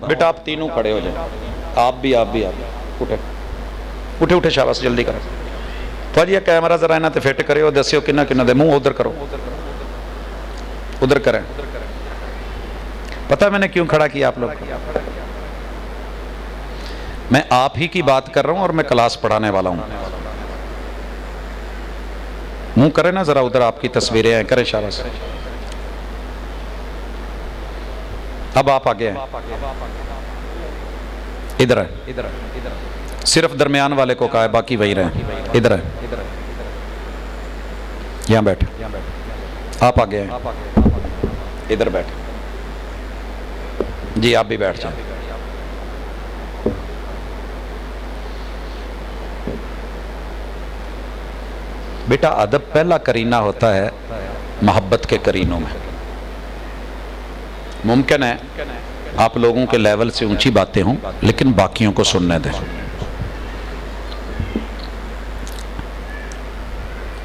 बेटा आप तीनों खड़े हो जाए, आप भी उठे उठे उठे, शाबाश जल्दी करो। तो जी कैमरा जरा इन्होंने फिट करो, दस्यो किन्ना किन्ना दे मुंह उधर करो, उधर करें। पता मैंने क्यों खड़ा किया आप लोग? मैं आप ही की बात कर रहा हूं और मैं क्लास पढ़ाने वाला हूं। मुंह करें ना जरा उधर, आपकी तस्वीरें हैं, करें शाबाश। अब आप आगे हैं, इधर है, सिर्फ दरमियान वाले को कहा है, बाकी वही रहे। इधर है, यहां बैठ, आप आगे हैं, इधर बैठ जी, आप भी बैठ जाए। बेटा अदब पहला करीना होता है मोहब्बत के करीनों में। मुमकिन है आप लोगों के लेवल से ऊंची बातें हों, लेकिन बाकियों को सुनने दें।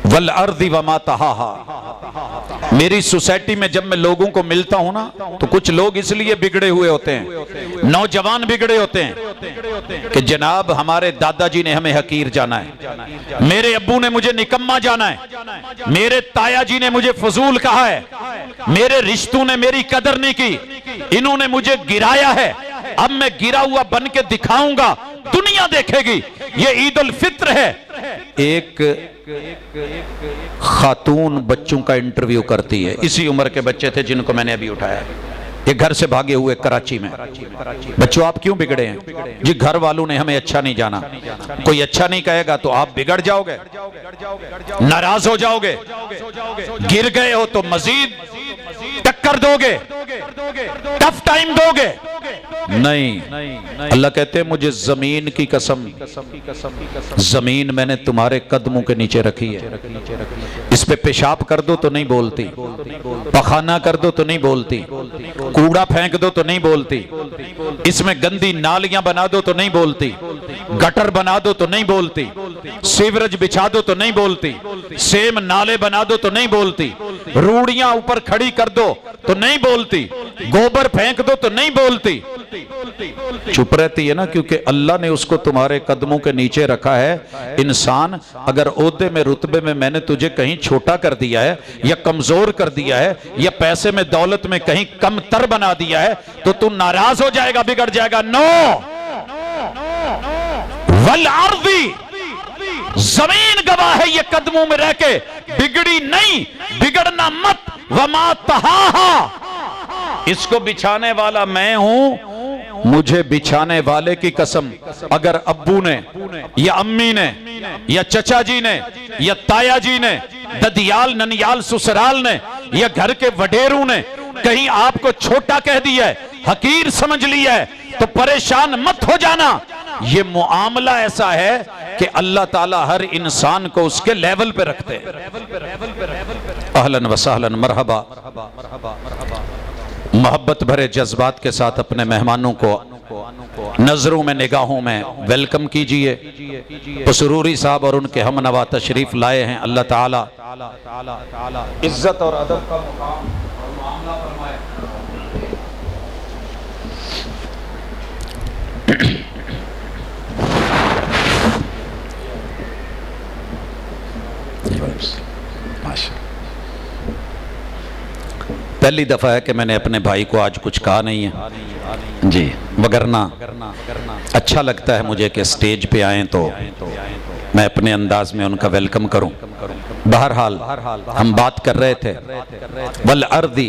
वल अर्दी वमा तहाहा, मेरी सोसाइटी में जब मैं लोगों को मिलता हूं ना, तो कुछ लोग इसलिए बिगड़े हुए होते हैं, नौजवान बिगड़े होते हैं कि जनाब हमारे दादाजी ने हमें हकीर जाना है, मेरे अब्बू ने मुझे निकम्मा जाना है, मेरे ताया जी ने मुझे फजूल कहा है, मेरे रिश्तों ने मेरी कदर नहीं की, इन्होंने मुझे गिराया है, अब मैं गिरा हुआ बन के दिखाऊंगा, दुनिया देखेगी। ये ईद उल फित्र है। एक खातून बच्चों का इंटरव्यू करती है, इसी उम्र के बच्चे थे जिनको मैंने अभी उठाया, ये घर से भागे हुए कराची में। बच्चों आप क्यों बिगड़े हैं? जी घर वालों ने हमें अच्छा नहीं जाना। कोई अच्छा नहीं कहेगा तो आप बिगड़ जाओगे, नाराज हो जाओगे, गिर गए हो तो मजीद टक्कर दोगे, टफ टाइम दोगे। नहीं, अल्लाह कहते हैं मुझे जमीन की कसम, जमीन मैंने तुम्हारे कदमों के नीचे रखी है, इस पे पेशाब कर दो तो नहीं बोलती, पखाना कर दो तो नहीं बोलती, कूड़ा फेंक दो तो नहीं बोलती, इसमें गंदी नालियां बना दो तो नहीं बोलती, गटर बना दो तो नहीं बोलती, सीवरेज बिछा दो तो नहीं बोलती, सेम नाले बना दो तो नहीं बोलती, रूढ़ियां ऊपर खड़ी कर दो तो नहीं बोलती, गोबर फेंक दो तो नहीं बोलती, चुप रहती है ना, क्योंकि अल्लाह ने उसको तुम्हारे कदमों के नीचे रखा है। इंसान अगर ओहदे में रुतबे में मैंने तुझे कहीं छोटा कर दिया है या कमजोर कर दिया है या पैसे में दौलत में कहीं कमतर बना दिया है तो तू नाराज हो जाएगा, बिगड़ जाएगा। नो, वल अर्दी, जमीन गवाह है ये कदमों में रह के बिगड़ी नहीं, बिगड़ना मत। वमा तहाहा, इसको बिछाने वाला मैं हूं, मुझे बिछाने वाले की कसम। अगर अब्बू ने या अम्मी ने या चचा जी ने या ताया जी ने, ददियाल ननियाल ससुराल ने या घर के वडेरू ने कहीं आपको छोटा कह दिया है, हकीर समझ लिया है, तो परेशान मत हो जाना। ये मुआमला ऐसा है कि अल्लाह ताला हर इंसान को उसके लेवल पे रखते हैं। अहलन व सहलन, मरहबा। मोहब्बत भरे जज्बात के साथ अपने मेहमानों को नजरों में निगाहों में वेलकम कीजिए। पसरूरी साहब और उनके हमनवा तशरीफ लाए हैं। अल्लाह ताला इज्जत और अदब का मुकाम और मामला फरमाए। पहली दफा है कि मैंने अपने भाई को आज कुछ कहा नहीं है जी, वगरना अच्छा लगता है मुझे कि स्टेज पे आए तो मैं अपने अंदाज में उनका वेलकम करूं। बहरहाल हम बात कर रहे थे वल अर्दी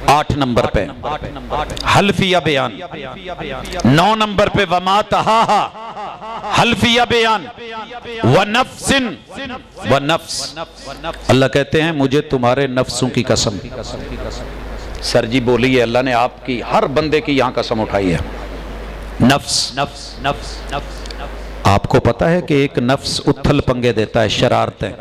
8 नंबर पे हल्फिया बयान, 9 नंबर पे वमा तहाहा हल्फिया बयान, व नफ्सिन व नफ्स। अल्लाह कहते हैं मुझे तुम्हारे नफ्सों की कसम। सर जी बोलिए, अल्लाह ने आपकी हर बंदे की यहां कसम उठाई है। नफ्स, नफ्स, नफ्स, नफ्स। आपको पता है कि एक नफ्स उथल पंगे देता है, शरारतें।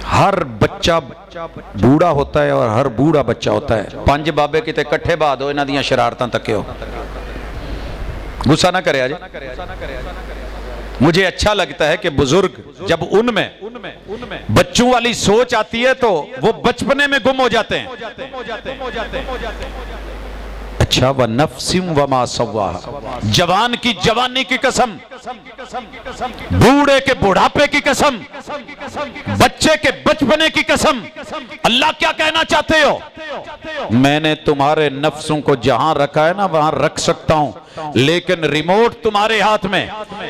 हर बच्चा बूढ़ा होता है और हर बूढ़ा बच्चा होता है। 5 बाबे किते कट्ठे बहा दो इन्हां दियां शरारतां तक्यो। गुस्सा ना करे आज। मुझे अच्छा लगता है कि बुजुर्ग जब उनमें बच्चों वाली सोच आती है तो वो बचपने में गुम हो जाते हैं। अच्छा, व नफ्सिम वमा सव्वाहा, जवान की जवानी की कसम, बूढ़े के बुढ़ापे की कसम, बच्चे के बचपने की कसम। अल्लाह क्या कहना चाहते हो? मैंने तुम्हारे नफ्सों को जहां रखा है ना वहां रख सकता हूं, लेकिन रिमोट तुम्हारे हाथ में।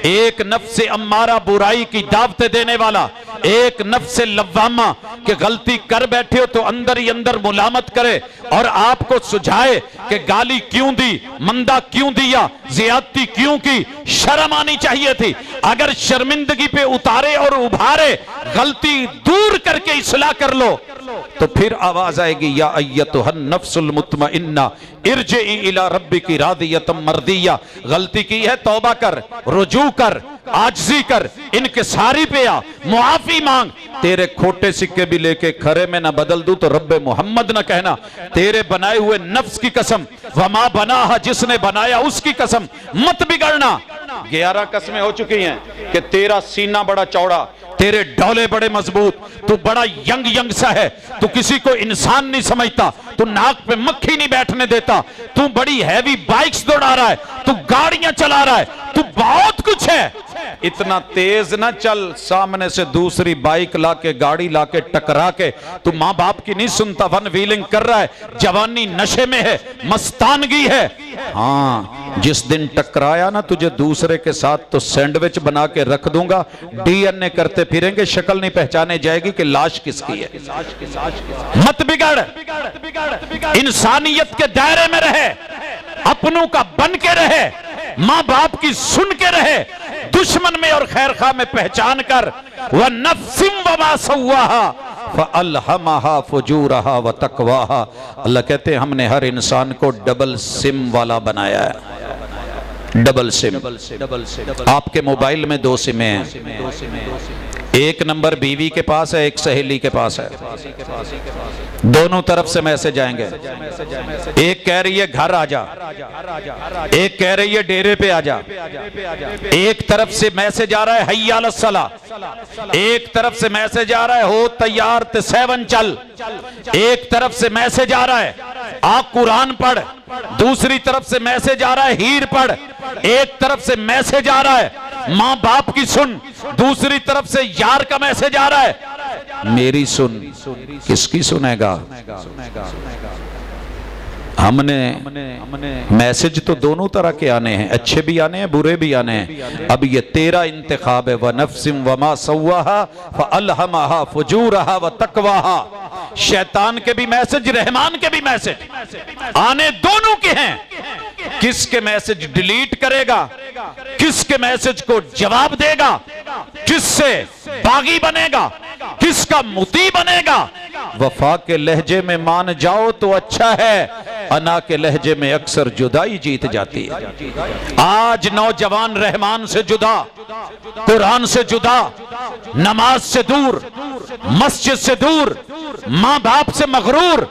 एक नफ्स से अम्मारा बुराई की दावतें देने वाला, एक नफ्स से लव्वामा कि गलती कर बैठे हो तो अंदर ही अंदर मुलामत करे और आपको सुझाए कि गाली क्यों दी, मंदा क्यों दिया, ज्यादती क्यों की, शर्म आनी चाहिए थी। अगर शर्मिंदगी पे उतारे और उभारे, गलती दूर करके इस्लाह कर लो, तो फिर आवाज आएगी या अय्यतुहन नफ्सुल मुतमइन्ना इरजिई इला रब्बिकी रादियतम मर्दिया। गलती की है, तौबा कर, रुजू कर, आजिज़ी कर, इनकिसारी पे आ, मुआफी मांग। तेरे खोटे सिक्के भी लेके खरे में ना बदल दूं तो रब्बे मोहम्मद ना कहना। तेरे बनाए हुए नफ्स की कसम, वमा बना, जिसने बनाया उसकी कसम, मत बिगड़ना। 11 कस्में हो चुकी हैं कि तेरा सीना बड़ा चौड़ा, तेरे डौले बड़े मजबूत, तू बड़ा यंग सा है, तू किसी को इंसान नहीं समझता, तू नाक पे मक्खी नहीं बैठने देता, तू बड़ी हैवी बाइक्स दौड़ा रहा है, तू गाड़ियां चला रहा है, तू बहुत कुछ है। इतना तेज ना चल, सामने से दूसरी बाइक लाके, गाड़ी लाके टकरा के तू मां बाप की नहीं सुनता, वन व्हीलिंग कर रहा है, जवानी नशे में है, मस्तानगी है। हाँ, जिस दिन टकराया ना तुझे दूसरे के साथ तो सैंडविच बना के रख दूंगा, डीएनए करते फिरेंगे, शक्ल नहीं पहचाने जाएगी कि लाश किसकी है। मत बिगड़, इंसानियत के दायरे में रहे, अपनों का बन के रहे, मां बाप की सुन के रहे, दुश्मन में और खैर खा में पहचान कर। वह नफ्सिम वमा सव्वाहा फअल्हमहा फुजूरहा व तकवाहा। अल्लाह कहते हैं हमने हर इंसान को डबल सिम वाला बनाया है। Double SIM. आपके मोबाइल में 2 सिमें हैं, एक नंबर बीवी के पास है, एक सहेली के पास है, दोनों तरफ से मैसेज आएंगे। एक कह रही है घर आजा, एक कह रही है डेरे पे आजा। एक तरफ से मैसेज आ रहा है हय्या अलस सला, एक तरफ से मैसेज आ रहा है हो तैयार ते 7 चल, एक तरफ से मैसेज आ रहा है आ कुरान पढ़, दूसरी तरफ से मैसेज आ रहा है हीर पढ़, एक तरफ से मैसेज आ रहा है मां बाप की सुन, दूसरी तरफ से यार का मैसेज आ रहा है मेरी सुन। किसकी सुनेगा? हमने मैसेज तो दोनों तरह के आने हैं, अच्छे भी आने हैं, बुरे भी आने हैं। अब ये तेरा इंतखाब है। व नफ्सिम वमा सव्वाहा फअल्हमहा फुजूरहा व तकवाहा। शैतान के भी मैसेज, रहमान के भी मैसेज आने दोनों के हैं। किसके मैसेज डिलीट करेगा, किसके मैसेज को जवाब देगा, किससे बागी बनेगा, किसका मुती बनेगा। वफा के लहजे में मान जाओ तो अच्छा है, अना के लहजे में अक्सर जुदाई जीत जाती है। आज नौजवान रहमान से जुदा, कुरान से जुदा, नमाज से दूर, मस्जिद से दूर, मां बाप से मगरूर,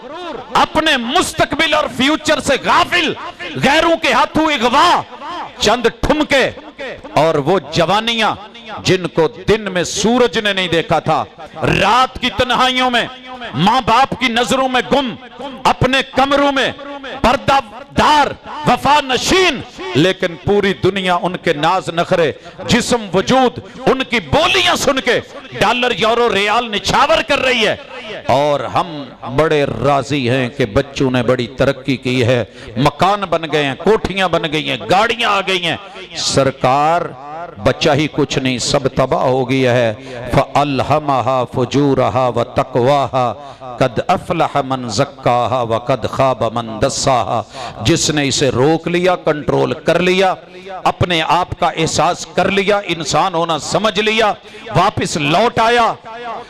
अपने मुस्तकबिल और फ्यूचर से गाफिल, गैरों के हाथों इगवा, चंद ठुमके और वो जवानियां जिनको दिन में सूरज ने नहीं देखा था, रात की तन्हाइयों में मां बाप की नजरों में गुम, अपने कमरों में पर्दादार वफा नशीन, लेकिन पूरी दुनिया उनके नाज नखरे, जिस्म वजूद, उनकी बोलियां सुन के डॉलर यूरो रियाल निछावर कर रही है। और हम बड़े राजी हैं कि बच्चों ने बड़ी तरक्की की है, मकान बन गए हैं, कोठियां बन गई हैं, गाड़ियां आ गई हैं। सरकार बच्चा ही कुछ नहीं, सब तबाह हो गया है। फअल्हमहा फुजूरहा व तकवाहा कद अफलह मन ज़क्काहा व कद खाब मन दस्साहा। जिसने इसे रोक लिया, कंट्रोल कर लिया, अपने आप का एहसास कर लिया, इंसान होना समझ लिया, वापस लौट आया।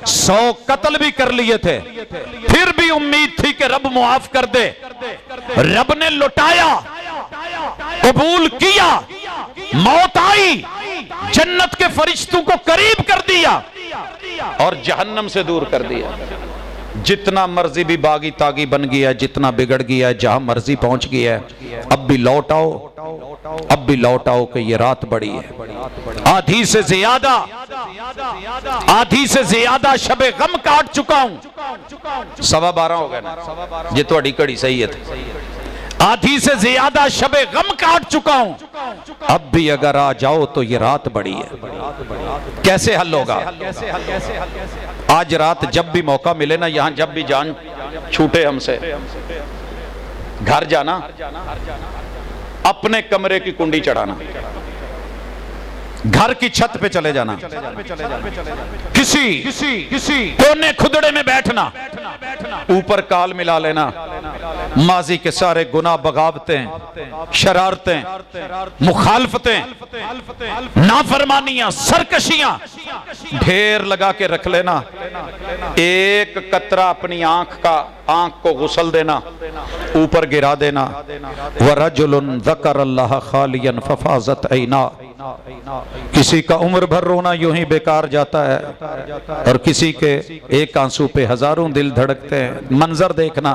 100 कत्ल भी कर लिए थे, फिर भी उम्मीद थी कि रब मुआफ कर दे। रब ने लुटाया, कबूल किया, मौत आई, जन्नत के फरिश्तों को करीब कर दिया और जहन्नम से दूर कर दिया। जितना मर्जी भी बागी तागी बन गया, जितना बिगड़ गया, जहां मर्जी पहुंच गया है, अब भी लौट आओ, अब भी लौट आओ कि ये रात बड़ी है। आधी से ज्यादा, आधी से ज्यादा शबे गम काट चुका हूं। 12:15 हो गए ना, ये थोड़ी घड़ी सही है। आधी से ज्यादा शबे गम काट चुका हूं, अब भी अगर आ जाओ तो ये रात बड़ी है। कैसे हल होगा? आज रात जब भी मौका मिले ना, यहां जब भी जान छूटे हमसे, घर जाना, अपने कमरे की कुंडी चढ़ाना, घर की छत पे चले जाना, किसी कोने खुदड़े में बैठना, ऊपर काल मिला लेना, माजी के सारे गुनाह, बगावतें, शरारतें, मुखालफतें, नाफरमानियां, सरकशियां ढेर लगा के रख लेना। एक कतरा अपनी आंख को गुसल देना, ऊपर गिरा देना। वरजुलुन ज़करल्लाह खालियन फफाज़त ऐना। किसी का उम्र भर रोना यूं ही बेकार जाता है, और किसी के एक आंसू पे हजारों दिल धड़कते हैं। मंजर देखना,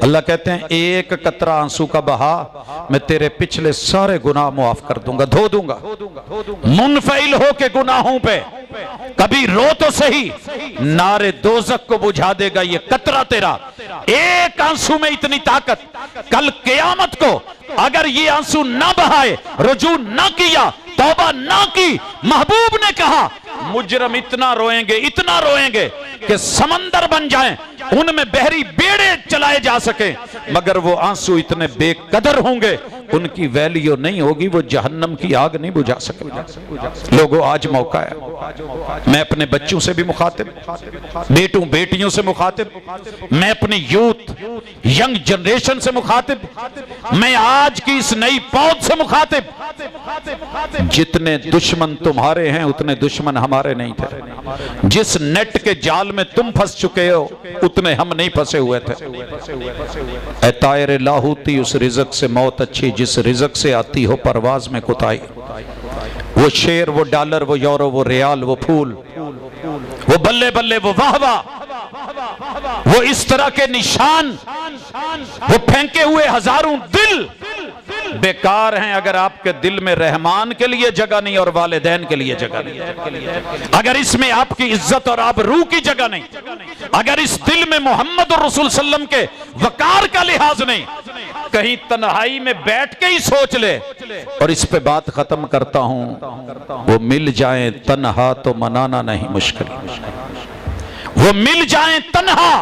अल्लाह कहते हैं एक कतरा आंसू का बहा मैं तेरे पिछले सारे गुनाह मुआफ कर दूंगा, धो दूंगा। मुनफइल हो के गुनाहों पे कभी रो तो सही, नारे दोज़ख को बुझा देगा ये कतरा तेरा। एक आंसू में इतनी ताकत, कल क़यामत को अगर ये आंसू ना बहाए, रुजू ना किया, तौबा ना की, महबूब ने कहा मुजरम इतना रोएंगे कि समंदर बन जाएं, उनमें बहरी बेड़े चलाए जा सके, मगर वो आंसू इतने बेकदर होंगे, उनकी वैल्यू नहीं होगी, वो जहन्नम की आग नहीं बुझा सके। लोगों, आज मौका है, मैं अपने बच्चों से भी मुखातिब, बेटों बेटियों से मुखातिब, मैं अपनी यूथ यंग जनरेशन से मुखातिब, मैं आज की इस नई पौध से मुखातिब। जितने दुश्मन तुम्हारे हैं उतने दुश्मन हमारे नहीं थे। जिस नेट के जाल में तुम फंस चुके हो उतने हम नहीं फंसे हुए थे। ऐ तायर लाहूती, उस रिज़्क से मौत अच्छी जिस रिज़्क से आती हो परवाज में कुताई। वो शेर, वो डॉलर, वो यूरो, वो रियाल, वो फूल, वो बल्ले बल्ले, वो वाह वाह, वो इस तरह के निशान, वो फेंके हुए हजारों दिल बेकार हैं अगर आपके दिल में रहमान के लिए जगह नहीं और वालिदैन के लिए जगह नहीं। अगर इसमें आपकी इज्जत और आबरू की जगह नहीं, अगर इस दिल में मोहम्मद और रसूल सल्लम के वकार का लिहाज नहीं, कहीं तन्हाई में बैठ के ही सोच ले। और इस पे बात खत्म करता हूं, वो मिल जाए तन्हा तो मनाना नहीं मुश्किल, वो मिल जाए तन्हा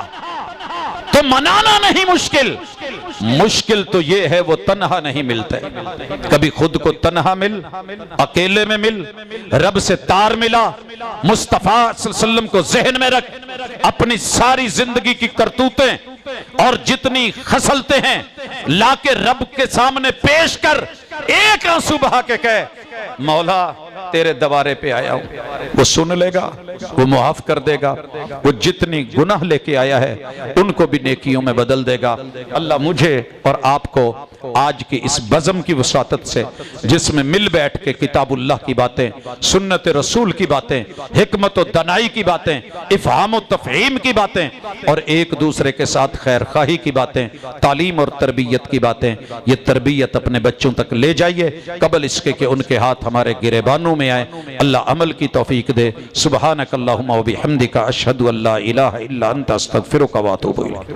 तो मनाना नहीं मुश्किल। मुश्किल तो ये है वो तन्हा नहीं मिलते। कभी खुद को तन्हा मिल, अकेले में मिल, रब से तार मिला, मुस्तफा सल्लल्लाहु अलैहि वसल्लम को ज़हन में रख, अपनी सारी जिंदगी की करतूतें और जितनी खसलते हैं लाके रब के सामने पेश कर, एक आंसू बहा के कह मौला तेरे दवारे पे आया हूं। वो सुन लेगा, वो मुआफ कर देगा, वो जितनी गुनाह लेके आया है उनको भी नेकियों में बदल देगा। अल्लाह मुझे और आपको आज की इस बज़म की वसातत से, जिसमें मिल बैठ के किताबुल्लाह की बातें, सुन्नत रसूल की बातें, हिकमत और दनाई की बातें, इफ़हाम और तफ़हीम की बातें, और एक दूसरे के साथ खैर खाही की बातें, तालीम और तरबियत की बातें, ये तरबियत अपने बच्चों तक ले जाइए कबल इसके कि उनके हाथ हमारे गिरेबानों में आए। अल्लाह अमल की तौफीक दे। सुब्हानक अल्लाहुम्मा व बिहम्दिका अशहदु अल्ला इलाहा इल्ला अंता अस्तगफिरुका व अतूबु इलैक।